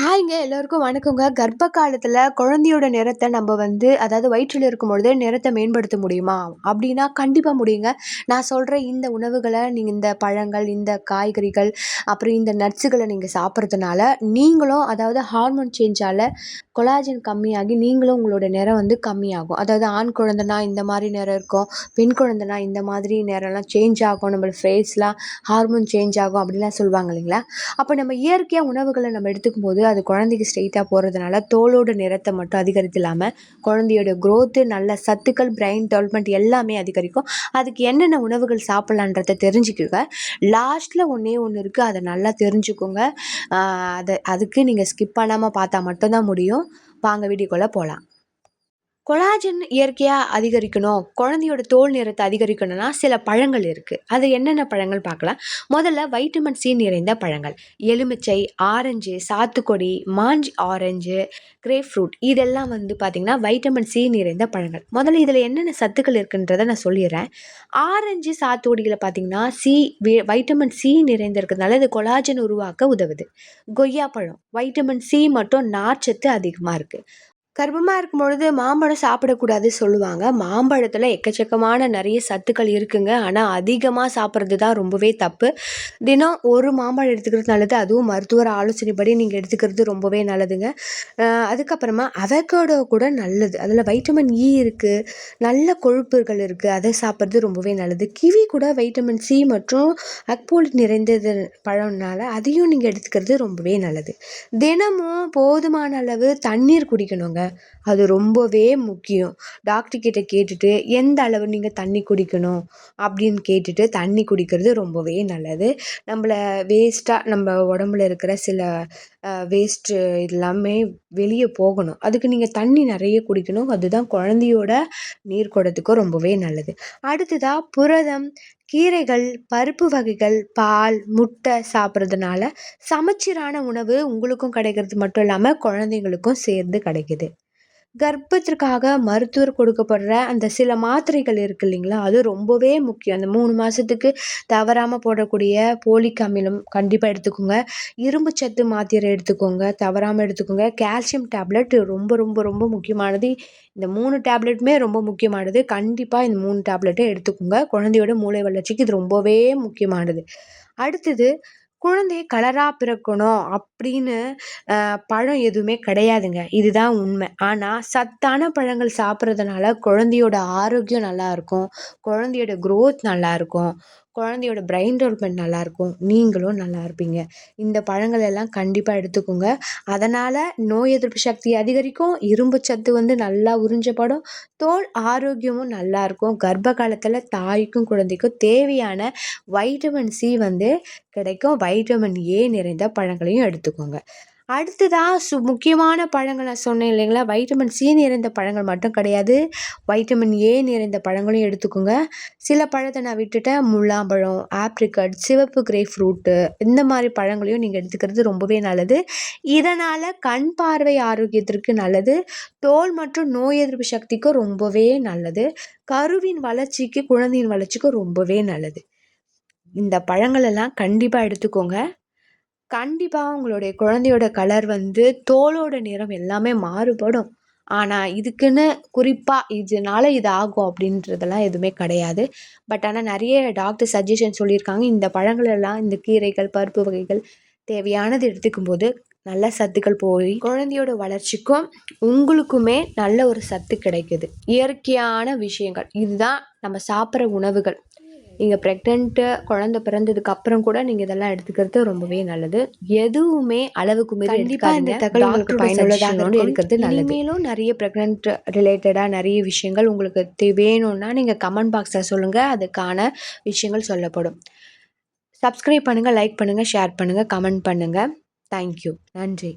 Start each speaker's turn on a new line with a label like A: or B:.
A: ஹாய்ங்க எல்லோருக்கும் வணக்கங்க. கர்ப்ப காலத்துல குழந்தையோட நிறத்த நம்ம அதாவது வயிற்றில இருக்கும்பொழுதே நிறத்த மேம்படுத்த முடியுமா? அப்படின்னா கண்டிப்பா முடியுங்க. நான் சொல்ற இந்த உணவுகள நீங்க இந்த பழங்கள், இந்த காய்கறிகள், அப்புறம் இந்த நட்ஸுகள நீங்க சாப்பிடுறதுனால, நீங்களும் அதாவது ஹார்மோன் சேஞ்சால கொலாஜன் கம்மியாகி நீங்களும் உங்களோட நிறம் கம்மியாகும். அதாவது ஆண் குழந்தைனா இந்த மாரி நிறம் இருக்கும். பெண் குழந்தைனா இந்த மாதிரி நிறம்லாம் சேஞ்ச் ஆகும். நம்ம ஃபேஸ்லாம் ஹார்மோன் சேஞ்ச் ஆகும் அப்படிலாம் சொல்லுவாங்க இல்லைங்களா? அப்போ நம்ம இயற்கையா உணவுகள நம்ம எடுத்துக்கும்போது அது குழந்தைக்கு ஸ்ட்ரெயிட்டா போறதுனால தோலோட நிறத்த மட்டும் அதிகரித்து இல்லாம, குழந்தையோட குரோத்து, நல்ல சத்துக்கள், பிரெயின் டெவலப்மெண்ட் எல்லாமே அதிகரிக்கும். அதுக்கு என்னென்ன உணவுகள் சாப்பிடலான்றத தெரிஞ்சுக்கங்க. லாஸ்ட்ல ஒண்ணே ஒண்ணு இருக்கு. அத நல்லா தெரிஞ்சுக்கோங்க. ஆ அதுக்கு நீங்க ஸ்கிப் பண்ணாம பார்த்தா மட்டும் தான் முடியும். வாங்க வீடியோக்குள்ள போலாம். கொலாஜன் இயற்கையா அதிகரிக்கணும், குழந்தையோட தோல் நிறத்த அதிகரிக்கணும்னா சில பழங்கள் இருக்கு. அது என்னென்ன பழங்கள் பார்க்கலாம். முதல்ல வைட்டமின் சி நிறைந்த பழங்கள். எலுமிச்சை, ஆரஞ்சு, சாத்துக்குடி, மாஞ்ச் ஆரஞ்சு, கிரேப் ஃப்ரூட் இதெல்லாம் பார்த்தீங்கன்னா, வைட்டமின் சி நிறைந்த பழங்கள். முதல்ல இதில என்னென்ன சத்துக்கள் இருக்குன்றத நான் சொல்லிர்றேன். ஆரஞ்சு, சாத்துக்குடியில பார்த்தீங்கன்னா, வைட்டமின் சி நிறைந்திருக்கிறதுனால இது கொலாஜன் உருவாக்க உதவுது. கொய்யாப்பழம், வைட்டமின் சி மற்றும் நார்ச்சத்து அதிகமா இருக்கு. கர்ப்பமா இருக்கும்பொழுது மாம்பழம் சாப்பிடக்கூடாது சொல்லுவாங்க. மாம்பழத்துல எக்கச்சக்கமான நெறைய சத்துக்கள் இருக்குங்க. ஆனா அதிகமா சாப்பிடுறது தான் ரொம்பவே தப்பு. தினம் ஒரு மாம்பழம் எடுத்துக்கிறது நல்லது. அதுவும் மருத்துவர் ஆலோசனைப்படி நீங்க எடுத்துக்கிறது ரொம்பவே நல்லதுங்க. அதுக்கப்புறமா அவகேடோ கூட நல்லது. அதுல வைட்டமின் இ இருக்கு. நல்ல கொழுப்புகள் இருக்கு. அத சாப்பிடுறது ரொம்பவே நல்லது. கிவி கூட வைட்டமின் சி மற்றும் அக்போலிட் நிறைந்தது பழம்னால அதையும் நீங்க எடுத்துக்கிறது ரொம்பவே நல்லது. தினமும் போதுமான அளவு தண்ணீர் குடிக்கணுங்க. அது ரொம்பவே முக்கியம். டாக்டர் கிட்ட கேட்டுட்டு எந்த அளவு நீங்க தண்ணி குடிக்கணும் அப்படின்னு கேட்டுட்டு தண்ணி குடிக்கிறது ரொம்பவே நல்லது. நம்மள நம்ம உடம்புல இருக்கிற சில வேஸ்ட்டு எல்லாமே வெளியே போகணும். அதுக்கு நீங்க தண்ணி நிறைய குடிக்கணும். அதுதான் குழந்தையோட நீர் குடத்துக்கும் ரொம்பவே நல்லது. அடுத்ததா புரதம், கீரைகள், பருப்பு வகைகள், பால், முட்டை சாப்பிட்றதுனால சமச்சீரான உணவு உங்களுக்கும் கிடைக்கிறது மட்டும் இல்லாம குழந்தைங்களுக்கும் சேர்ந்து கிடைக்குது. கர்ப்பத்திற்காக மருத்துவர் கொடுக்கப்படுற அந்த சில மாத்திரைகள் இருக்கு இல்லைங்களா? அது ரொம்பவே முக்கியம். அந்த 3 மாசத்துக்கு தவறாம போடக்கூடிய போலிக் அமிலம் கண்டிப்பா எடுத்துக்கோங்க. இரும்பு சத்து மாத்திரை எடுத்துக்கோங்க. தவறாம எடுத்துக்கோங்க. கால்சியம் டேப்லெட் ரொம்ப ரொம்ப ரொம்ப முக்கியமானது. இந்த 3 டேப்லெட்டுமே ரொம்ப முக்கியமானது. கண்டிப்பா இந்த 3 டேப்லெட்டும் எடுத்துக்கோங்க. குழந்தையோட மூளை வளர்ச்சிக்கு இது ரொம்பவே முக்கியமானது. அடுத்தது குழந்தை கலரா பிறக்கணும் அப்படின்னு பழம் எதுவுமே கிடையாதுங்க. இதுதான் உண்மை. ஆனா சத்தான பழங்கள் சாப்பிட்றதுனால குழந்தையோட ஆரோக்கியம் நல்லாயிருக்கும். குழந்தையோட குரோத் நல்லாயிருக்கும். குழந்தையோட பிரெயின் டெவலப்மெண்ட் நல்லாயிருக்கும். நீங்களும் நல்லா இருப்பீங்க. இந்த பழங்கள் எல்லாம் கண்டிப்பா எடுத்துக்கோங்க. அதனால நோய் எதிர்ப்பு சக்தி அதிகரிக்கும். இரும்பு சத்து நல்லா உறிஞ்சப்படும். தோல் ஆரோக்கியமும் நல்லாயிருக்கும். கர்ப்ப காலத்துல தாய்க்கும் குழந்தைக்கும் தேவையான வைட்டமின் சி கிடைக்கும். வைட்டமின் ஏ நிறைந்த பழங்களையும் எடுத்துக்கோங்க. அடுத்ததா முக்கியமான பழங்கள் நான் சொன்னேன் இல்லைங்களா? வைட்டமின் சி நிறைந்த பழங்கள் மட்டும் கிடையாது. வைட்டமின் ஏ நிறைந்த பழங்களையும் எடுத்துக்கோங்க. சில பழத்தை நான் விட்டுட்டேன். முலாம்பழம், ஆப்ரிகட், சிவப்பு கிரேப் ஃப்ரூட்டு இந்த மாதிரி பழங்களையும் நீங்கள் எடுத்துக்கிறது ரொம்பவே நல்லது. இதனால் கண் பார்வை ஆரோக்கியத்திற்கு நல்லது. தோல் மற்றும் நோய் எதிர்ப்பு சக்திக்கும் ரொம்பவே நல்லது. கருவின் வளர்ச்சிக்கு, குழந்தையின் வளர்ச்சிக்கும் ரொம்பவே நல்லது. இந்த பழங்கள் எல்லாம் கண்டிப்பா எடுத்துக்கோங்க. கண்டிப்பா உங்களுடைய குழந்தையோட கலர் தோலோட நிறம் எல்லாமே மாறுபடும். ஆனா, இதுக்குன்னு குறிப்பா இதனால இது ஆகும் அப்படின்றதெல்லாம் எதுவுமே கிடையாது. ஆனா நெறைய டாக்டர் சஜஷன் சொல்லியிருக்காங்க. இந்த பழங்கள் எல்லாம், இந்த கீரைகள், பருப்பு வகைகள் தேவையானது எடுத்துக்கும்போது நல்ல சத்துக்கள் போய் குழந்தையோட வளர்ச்சிக்கும், உங்களுக்குமே நல்ல ஒரு சத்து கிடைக்குது. இயற்கையான விஷயங்கள். இதுதான் நம்ம சாப்பிட்ற உணவுகள். நீங்க பிரெக்னன்ட்டு குழந்தை பிறந்ததுக்கு அப்புறம் கூட நீங்க இதெல்லாம் எடுத்துக்கிறது ரொம்பவே நல்லது. எதுவுமே அளவுக்கு மீறி எடுத்துக்காதீங்க. இந்த தகவல் உங்களுக்கு பயனுள்ளதாக இருக்கிறது நல்லது. இனிமேலும் நிறைய பிரெக்னன்ட் ரிலேட்டடா நிறைய விஷயங்கள் உங்களுக்கு வேணும்னா நீங்க கமெண்ட் பாக்ஸ்ல சொல்லுங்க. அதுக்கான விஷயங்கள் சொல்லப்படும். சப்ஸ்கிரைப் பண்ணுங்க, லைக் பண்ணுங்க, ஷேர் பண்ணுங்க, கமெண்ட் பண்ணுங்க. தேங்க்யூ. நன்றி.